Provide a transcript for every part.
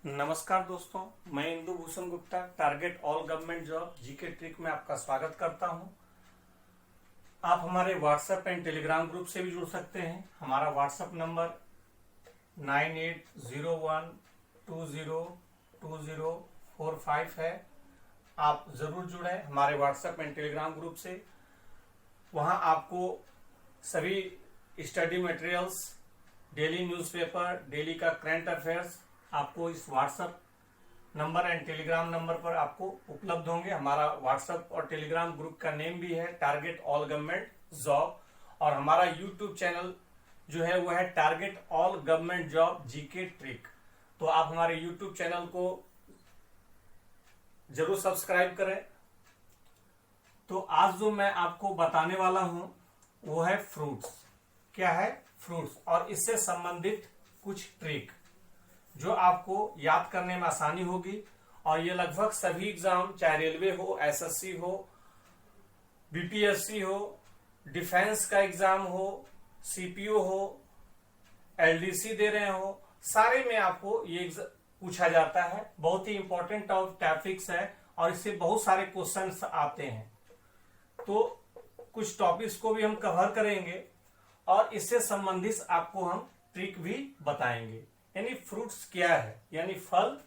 नमस्कार दोस्तों, मैं Indu Bhushan Gupta target all government job GK trick में आपका स्वागत करता हूं। आप हमारे व्हाट्सएप एंड टेलीग्राम ग्रुप से भी जुड़ सकते हैं। हमारा व्हाट्सएप नंबर 9801202045 है। आप जरूर जुड़ें हमारे व्हाट्सएप एंड टेलीग्राम ग्रुप से। वहां आपको सभी study materials, daily newspaper, daily का करंट अफेयर्स आपको इस WhatsApp number and Telegram number पर आपको उपलब्ध होंगे। हमारा व्हाट्सएप और टेलीग्राम ग्रुप का नेम भी है टारगेट ऑल गवर्नमेंट जॉब, और हमारा यूट्यूब चैनल जो है वो है target all government job GK trick. तो आप हमारे यूट्यूब चैनल को जरूर सब्सक्राइब करें। तो आज जो मैं आपको बताने वाला हूं वो है फ्रूट्स। क्या है? फ्रूट्स, और इससे संबंधित कुछ ट्रिक जो आपको याद करने में आसानी होगी। और ये लगभग सभी एग्जाम, चाहे रेलवे हो, एसएससी हो, बीपीएससी हो, डिफेंस का एग्जाम हो, सीपीओ हो, एलडीसी दे रहे हो, सारे में आपको ये पूछा जाता है। बहुत ही इंपॉर्टेंट टॉपिक्स है और इससे बहुत सारे क्वेश्चंस आते हैं। तो कुछ टॉपिक्स को भी हम कवर करेंगे और इससे संबंधित आपको हम ट्रिक भी बताएंगे। यानी फ्रूट्स क्या है, यानी फल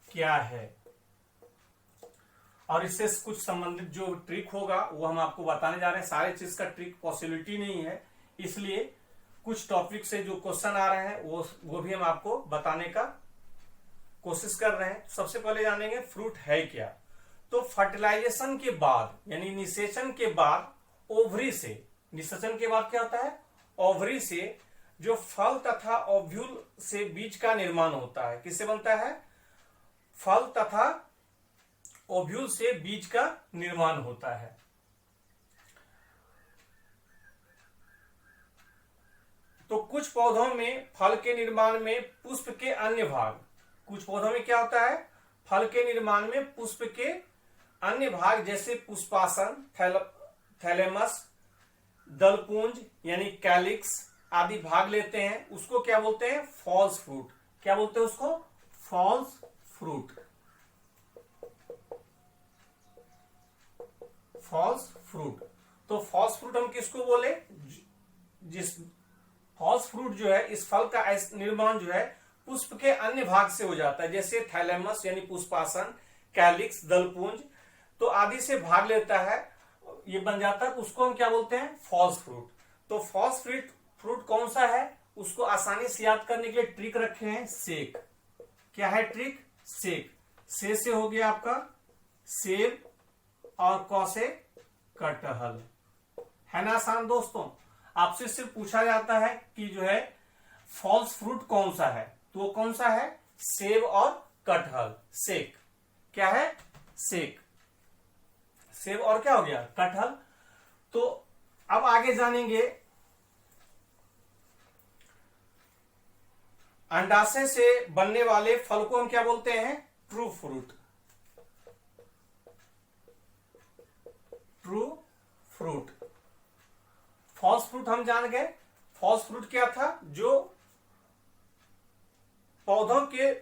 क्या है, और इससे कुछ संबंधित जो ट्रिक होगा वो हम आपको बताने जा रहे हैं। सारे चीज का ट्रिक पॉसिबिलिटी नहीं है, इसलिए कुछ टॉपिक से जो क्वेश्चन आ रहे हैं वो भी हम आपको बताने का कोशिश कर रहे हैं। सबसे पहले जानेंगे फ्रूट है क्या। तो फर्टिलाइजेशन के बाद यानी निषेचन के बाद ओवरी से, निषेचन के बाद क्या होता है? ओवरी से जो फल तथा ओव्यूल से बीज का निर्माण होता है। किससे बनता है? फल तथा ओव्यूल से बीज का निर्माण होता है। तो कुछ पौधों में फल के निर्माण में पुष्प के अन्य भाग, कुछ पौधों में क्या होता है? फल के निर्माण में पुष्प के अन्य भाग जैसे पुष्पासन, थैलेमस, दलपुंज यानी कैलिक्स आदि भाग लेते हैं। उसको क्या बोलते हैं? False fruit. क्या बोलते हैं उसको? False fruit. False fruit. तो फॉल्स फ्रूट हम किसको बोले? जिस फॉल्स फ्रूट जो है, इस फल का निर्माण जो है पुष्प के अन्य भाग से हो जाता है, जैसे थैलेमस यानी पुष्पासन, कैलिक्स, दलपुंज तो आदि से भाग लेता है, ये बन जाता है। उसको हम क्या बोलते हैं? False fruit. तो फॉल्स फ्रूट कौन सा है उसको आसानी से याद करने के लिए ट्रिक रखे हैं सेक। क्या है ट्रिक? सेक। से हो गया आपका सेब और क से कटहल। है ना आसान दोस्तों? आपसे सिर्फ पूछा जाता है कि जो है फॉल्स फ्रूट कौन सा है, तो वो कौन सा है? सेब और कटहल। सेक। क्या है? सेक। सेब और क्या हो गया? कटहल। तो अब आगे जानेंगे अंडाशय से बनने वाले फल को हम क्या बोलते हैं? True fruit. True fruit. False fruit हम जान गए। फॉल्स फ्रूट क्या था? जो पौधों के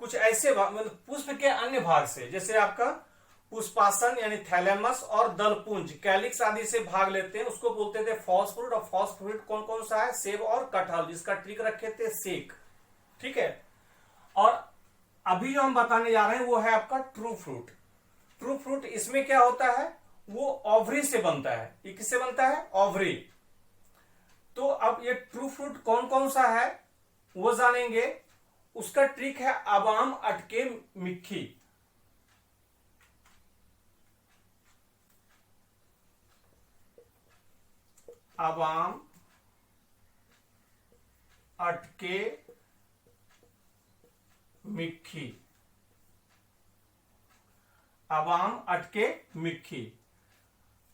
कुछ ऐसे भाग, मतलब पुष्प के अन्य भाग से, जैसे आपका पुष्पासन यानी थैलेमस और दलपुंज, कैलिक्स आदि से भाग लेते हैं, उसको बोलते थे फॉल्स फ्रूट। और फॉल्स फ्रूट कौन कौन सा है? सेब और कटहल, जिसका ट्रिक रखे थे सेक। ठीक है। और अभी जो हम बताने जा रहे हैं वो है आपका ट्रू फ्रूट। ट्रू फ्रूट, इसमें क्या होता है? वो ओवरी से बनता है। ये किससे बनता है? ओवरी। तो अब ये ट्रू फ्रूट कौन कौन सा है वो जानेंगे। उसका ट्रिक है अबाम अटके मिट्ठी। अबाम अटके मिट्ठी। अबाम अटके मिट्ठी।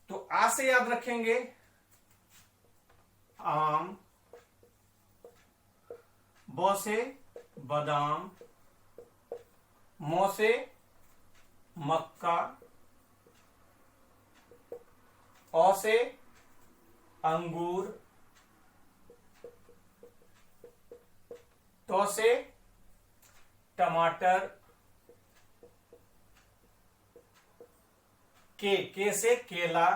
तो आ से याद रखेंगे आम, ब से बादाम, म से मक्का, अ से अंगूर, तो से टमाटर, के से केला,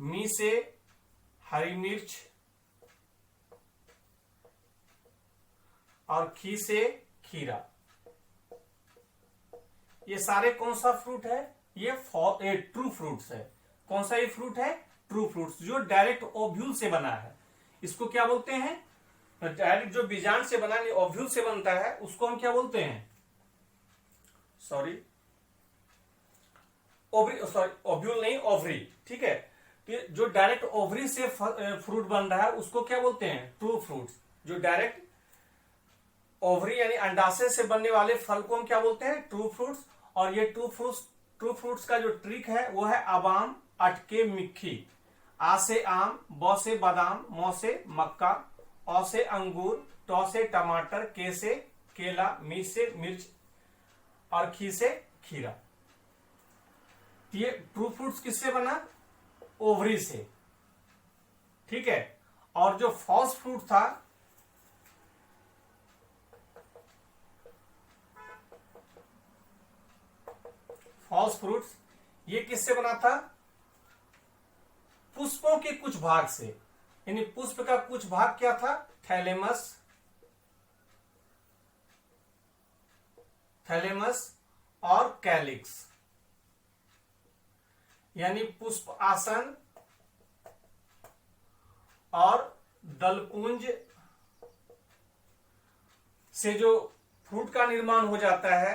मी से हरी मिर्च और खी से खीरा। ये सारे कौन सा फ्रूट है? ये ट्रू फ्रूट्स है। कौन सा ये फ्रूट है? ट्रू फ्रूट्स, जो डायरेक्ट ओव्यूल से बना है। इसको क्या बोलते हैं? डायरेक्ट जो बीजांड से बना नहीं, ओव्यूल से बनता है, उसको हम क्या बोलते हैं? सॉरी, ओव्यूल नहीं, ओवरी। ठीक है, कि जो डायरेक्ट ओवरी से फ्रूट बन रहा है उसको क्या बोलते हैं? True fruits. जो डायरेक्ट ओवरी यानी अंडाशय से बनने वाले फल को हम क्या बोलते हैं? True fruits. और ये ट्रू फ्रूट्स का जो ट्रिक है वो है अबाम, अटके, मिक्खी। आ से आम, ब से बादाम, मौ से मक्का, औ से अंगूर, टौ से टमाटर, के से केला, मी से मिर्च और खी से खीरा। ये ट्रू फ्रूट्स किससे बना? ओवरी से। ठीक है, और जो फॉल्स फ्रूट था, फॉल्स फ्रूट्स, ये किससे बना था? पुष्पों के कुछ भाग से। यानी पुष्प का कुछ भाग क्या था? थैलेमस, और कैलिक्स। यानी पुष्प आसन और दलपुंज से जो फ्रूट का निर्माण हो जाता है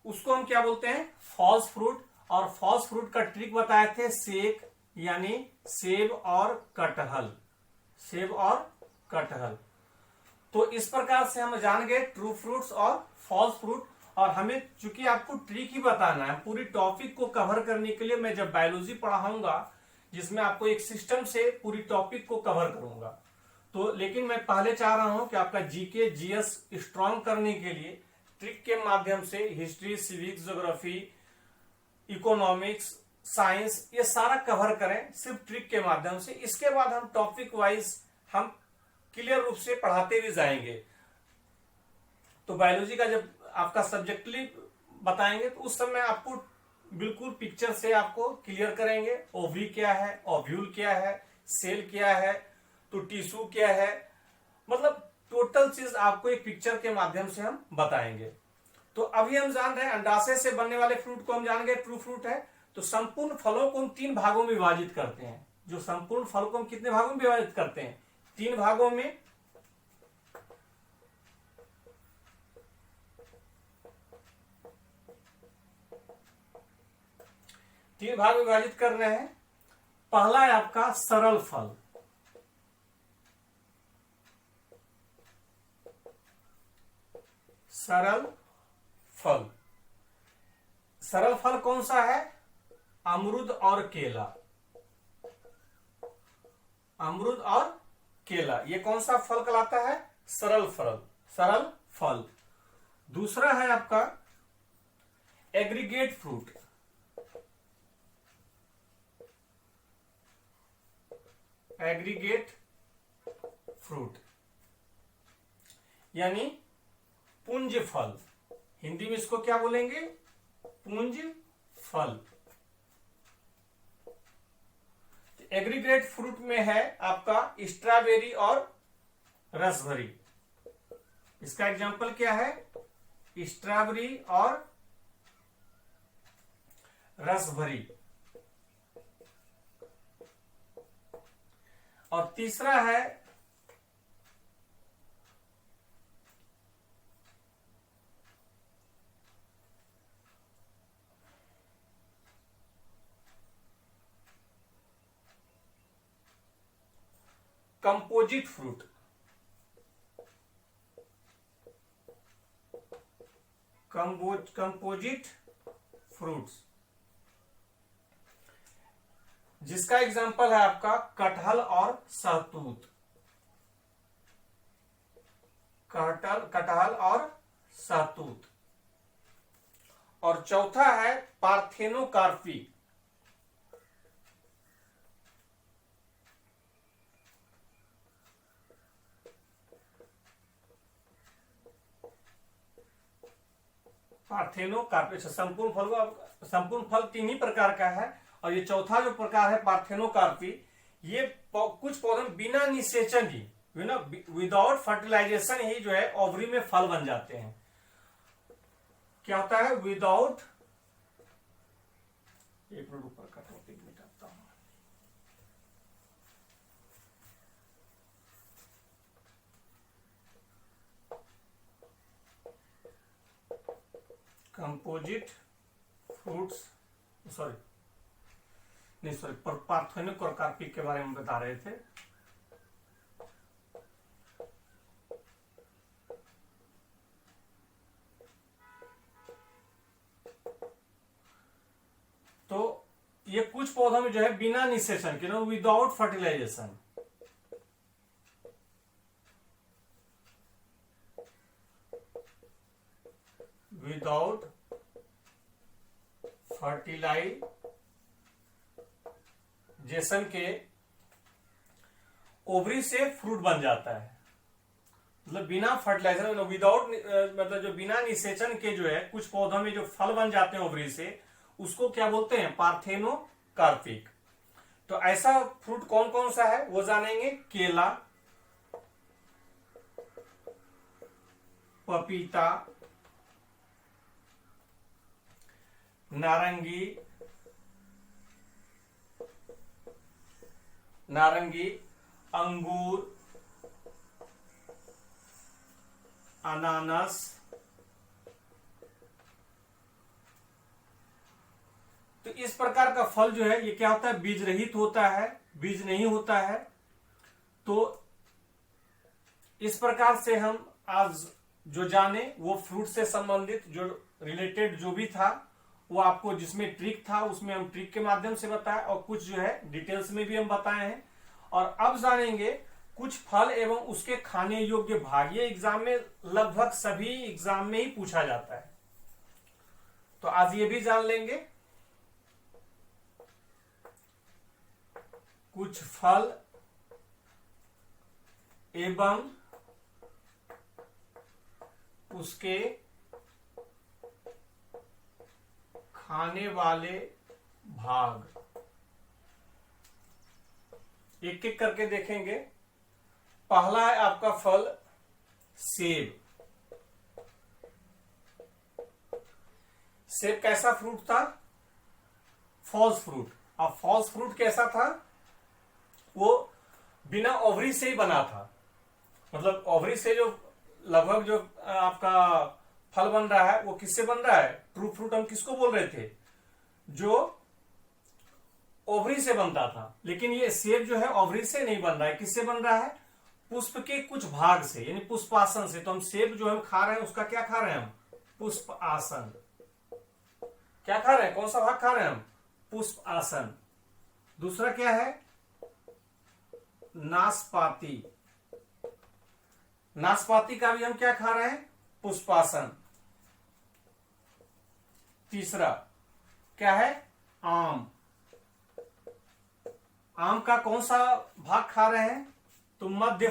उसको हम क्या बोलते हैं? False fruit. और फॉल्स फ्रूट का ट्रिक बताए थे सेक, यानी सेब और कटहल, सेब और कटहल। तो इस प्रकार से हम जान गए ट्रू फ्रूट्स और फॉल्स फ्रूट। और हमें चूंकि आपको ट्रिक ही बताना है, पूरी टॉपिक को कवर करने के लिए मैं जब बायोलॉजी पढ़ाऊंगा जिसमें आपको एक सिस्टम से पूरी टॉपिक को कवर करूंगा, तो लेकिन मैं पहले चाह रहा हूं कि आपका जीके जीएस स्ट्रांग करने के लिए ट्रिक के माध्यम से history, civics, geography, economics, science, ये सारा कवर करें सिर्फ ट्रिक के माध्यम से। इसके बाद हम टॉपिक वाइज हम क्लियर रूप से पढ़ाते भी जाएंगे। तो बायोलॉजी का जब आपका सब्जेक्टली बताएंगे तो उस समय आपको बिल्कुल पिक्चर से आपको क्लियर करेंगे। ओवरी क्या है, ओव्यूल क्या है, सेल क्या है, तो टिश्यू क्या है, मतलब टोटल चीज आपको एक पिक्चर के माध्यम से हम बताएंगे। तो अभी हम जान रहे हैं अंडाशय से बनने वाले फ्रूट को हम जान गए ट्रू फ्रूट है। तो संपूर्ण फलों को हम 3 भागों में विभाजित करते हैं। जो संपूर्ण फल को हम कितने भागों में विभाजित करते हैं? 3 भागों में। तीन भाग में विभाजित कर रहे हैं। पहला है आपका सरल फल। सरल फल, सरल फल कौन सा है? अमरूद और केला। अमरूद और केला, ये कौन सा फल कहलाता है? सरल फल, सरल फल। दूसरा है आपका एग्रीगेट फ्रूट। एग्रीगेट फ्रूट यानी पुंज फल। हिंदी में इसको क्या बोलेंगे? पुंज फल। एग्रीगेट फ्रूट में है आपका स्ट्रॉबेरी और रसभरी। इसका एग्जांपल क्या है? स्ट्रॉबेरी और रसभरी। और तीसरा है कंपोजिट फ्रूट। कंपोजिट फ्रूट्स, जिसका एग्जांपल है आपका कटहल और सहतूत। कटहल और सहतूत। और चौथा है पार्थेनोकार्पी। पार्थेनोकार्पी। संपूर्ण फल को, संपूर्ण फल 3 ही प्रकार का है, और ये चौथा जो प्रकार है पार्थेनोकार्पी, ये कुछ पौधे बिना निषेचन ही, विदाउट फर्टिलाइजेशन ही जो है ओवरी में फल बन जाते हैं। क्या होता है? विदाउट, एक मिनट ऊपर का टॉपिक मिटाता हूं। कंपोजिट फ्रूट्स, सॉरी नहीं सॉरी पार्थेनोकार्पी के बारे में बता रहे थे। तो ये कुछ पौधों में जो है बिना निषेचन के, विदाउट फर्टिलाइजेशन, विदाउट फर्टिलाइजेशन के ओवरी से फ्रूट बन जाता है। मतलब बिना फर्टिलाइजेशन, विदाउट, मतलब जो बिना निषेचन के जो है कुछ पौधों में जो फल बन जाते हैं ओवरी से, उसको क्या बोलते हैं? पार्थेनोकार्पिक। तो ऐसा फ्रूट कौन कौन सा है वो जानेंगे। केला, पपीता, नारंगी, अंगूर, अनानास। तो इस प्रकार का फल जो है ये क्या होता है? बीज रहित होता है, बीज नहीं होता है। तो इस प्रकार से हम आज जो जाने वो फ्रूट से संबंधित जो रिलेटेड जो भी था वो आपको, जिसमें ट्रिक था उसमें हम ट्रिक के माध्यम से बताए, और कुछ जो है डिटेल्स में भी हम बताए हैं। और अब जानेंगे कुछ फल एवं उसके खाने योग्य भाग। ये एग्जाम में लगभग सभी एग्जाम में ही पूछा जाता है, तो आज ये भी जान लेंगे। कुछ फल एवं उसके खाने वाले भाग, एक एक करके देखेंगे। पहला है आपका फल सेब। सेब कैसा फ्रूट था? False fruit. अब फॉल्स फ्रूट कैसा था? वो बिना ओवरी से ही बना था। मतलब ओवरी से जो लगभग जो आपका फल बन रहा है वो किससे बन रहा है? ट्रू फ्रूट हम किसको बोल रहे थे? जो ओवरी से बनता था। लेकिन ये सेब जो है ओवरी से नहीं बन रहा है, किससे बन रहा है? पुष्प के कुछ भाग से, यानी पुष्पासन से। तो हम सेब जो हम खा रहे हैं उसका क्या खा रहे हैं? हम पुष्प आसन। क्या खा रहे हैं? कौन सा भाग खा रहे हैं हम? पुष्प आसन। दूसरा क्या है? नाशपाती। नाशपाती का भी हम क्या खा रहे हैं? पुष्पासन। तीसरा क्या है? आम। आम का कौन सा भाग खा रहे हैं? तो मध्य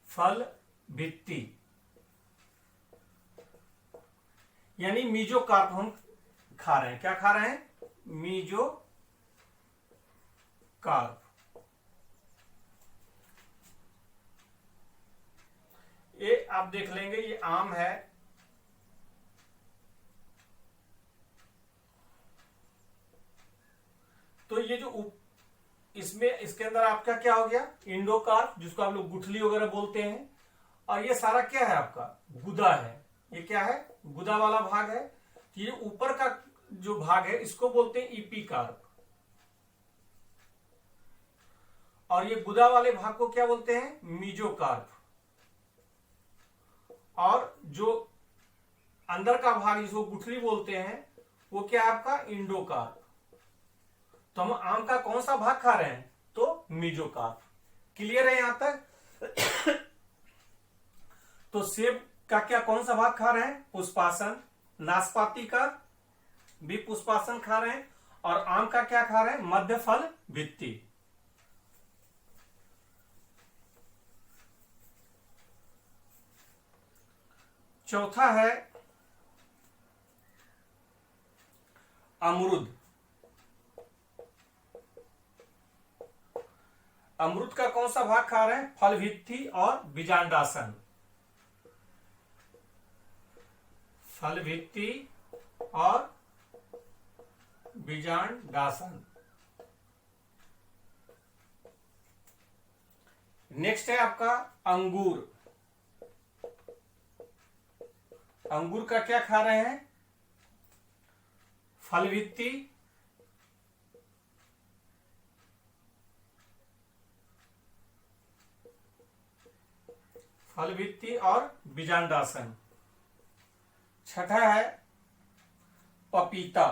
फल भित्ति, यानी मीजोकार्प हम खा रहे हैं। क्या खा रहे हैं? मीजोकार्प। ये आप देख लेंगे, ये आम है, तो ये जो इसमें इसके अंदर आपका क्या हो गया? इंडोकार्प, जिसको आप लोग गुठली वगैरह बोलते हैं। और ये सारा क्या है? आपका गुदा है। ये क्या है? गुदा वाला भाग है। तो ये ऊपर का जो भाग है इसको बोलते हैं ईपीकार्प, और ये गुदा वाले भाग को क्या बोलते हैं? मीजोकार्प। और जो अंदर का भाग जिसको गुठली बोलते हैं वो क्या है आपका? इंडोकार्प। तो हम आम का कौन सा भाग खा रहे हैं? तो मीजोकार्प। क्लियर है यहां तक? तो सेब का क्या कौन सा भाग खा रहे हैं? पुष्पासन। नाशपाती का भी पुष्पासन खा रहे हैं। और आम का क्या खा रहे हैं? मध्य फल भित्ति। चौथा है अमरूद। अमरूद का कौन सा भाग खा रहे हैं? फल भित्ति और बीजांडासन। फल भित्ति और बीजांडासन। नेक्स्ट है आपका अंगूर। अंगूर का क्या खा रहे हैं? फल भित्ति, फल भित्ति और बीजांडासन। छठा है पपीता।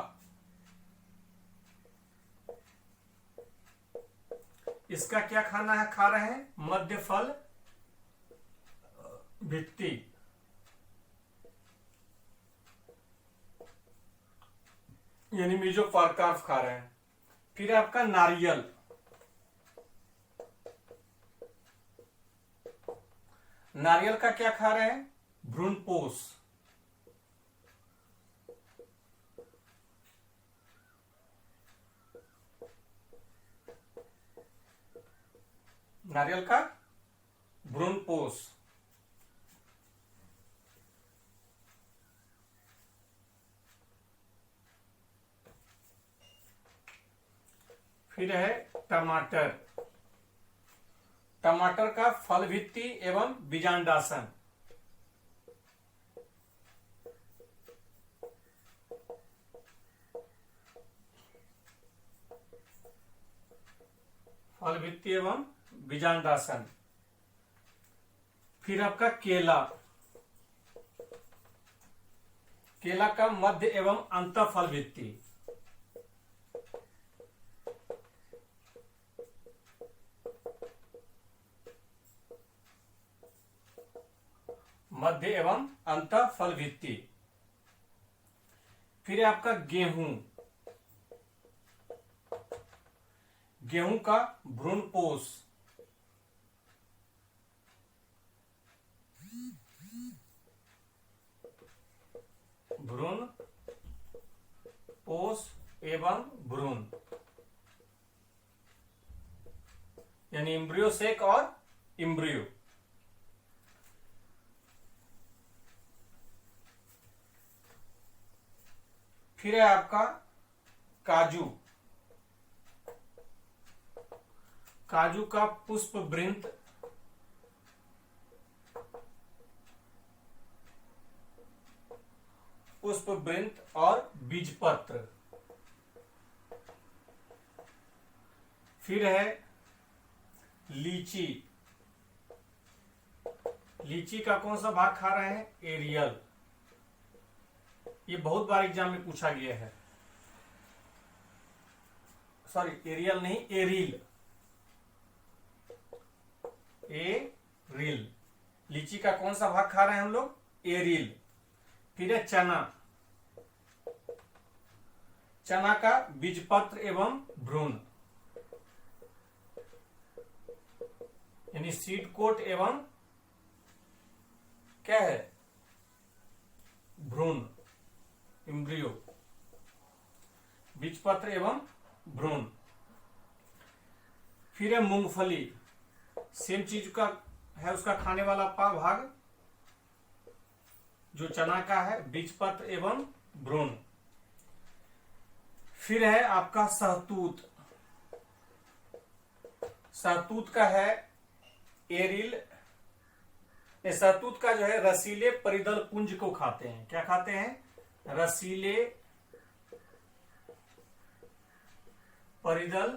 इसका क्या खाना है? खा रहे हैं मध्य फल भित्ति। यानी मेसोकार्प खा रहे हैं। फिर आपका नारियल। नारियल का क्या खा रहे हैं? भ्रूणपोष। नारियल का भ्रूणपोष। फिर है टमाटर। टमाटर का फल भित्ति एवं बीजांडासन। फल भित्ति एवं बीजांडासन। फिर आपका केला। केला का मध्य एवं अंतः फल भित्ति। मध्य एवं अंतः फल भित्ति। फिर आपका गेहूं। गेहूं का भ्रूणपोष। भ्रूण पोष एवं भ्रूण, यानी इम्ब्रियो सेक और इम्ब्रियो। फिर है आपका काजू। काजू का पुष्प वृंत, पुष्प वृंत और बीजपत्र। फिर है लीची। लीची का कौन सा भाग खा रहे हैं? एरियल। ये बहुत बार एग्जाम में पूछा गया है। सॉरी, एरियल नहीं, एरिल। एरिल। लीची का कौन सा भाग खा रहे हैं हम लोग? एरिल। फिर है चना। चना का बीजपत्र एवं भ्रूण, यानी सीड कोट एवं क्या है? भ्रूण, इम्ब्रियो। बीजपत्र एवं भ्रूण। फिर है मूंगफली। सेम चीज का है, उसका खाने वाला भाग जो चना का है, बीजपत्र एवं भ्रूण। फिर है आपका सहतूत। सहतूत का है एरिल। सहतूत का जो है रसीले परिदल पुंज को खाते हैं। क्या खाते हैं? रसीले परिदल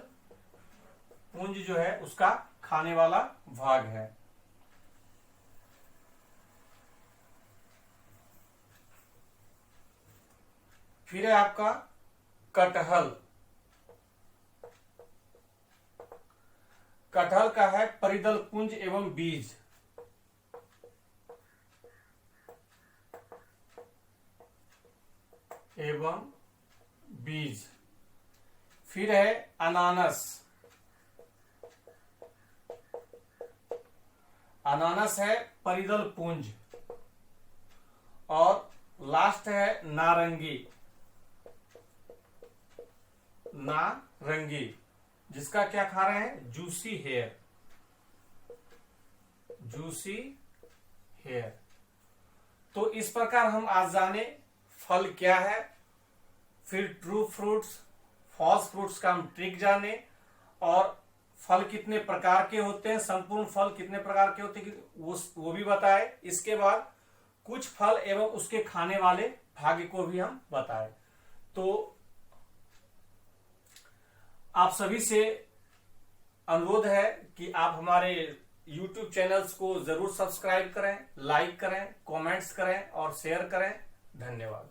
पुंज जो है उसका खाने वाला भाग है। फिर है आपका कटहल। कटहल का है परिदल पुंज एवं बीज। एवं बीज। फिर है अनानस। अनानस है परिदल पुंज और लास्ट है नारंगी, नारंगी जिसका क्या खा रहे हैं, जूसी हेयर, जूसी हेयर। तो इस प्रकार हम आज जाने फल क्या है, फिर ट्रू फ्रूट्स, फॉल्स फ्रूट्स का हम ट्रिक जाने, और फल कितने प्रकार के होते हैं, संपूर्ण फल कितने प्रकार के होते हैं वो भी बताए। इसके बाद कुछ फल एवं उसके खाने वाले भाग्य को भी हम बताए। तो आप सभी से अनुरोध है कि आप हमारे YouTube चैनल्स को जरूर सब्सक्राइब करें, लाइक करें, कमेंट्स करें और शेयर करें। धन्यवाद।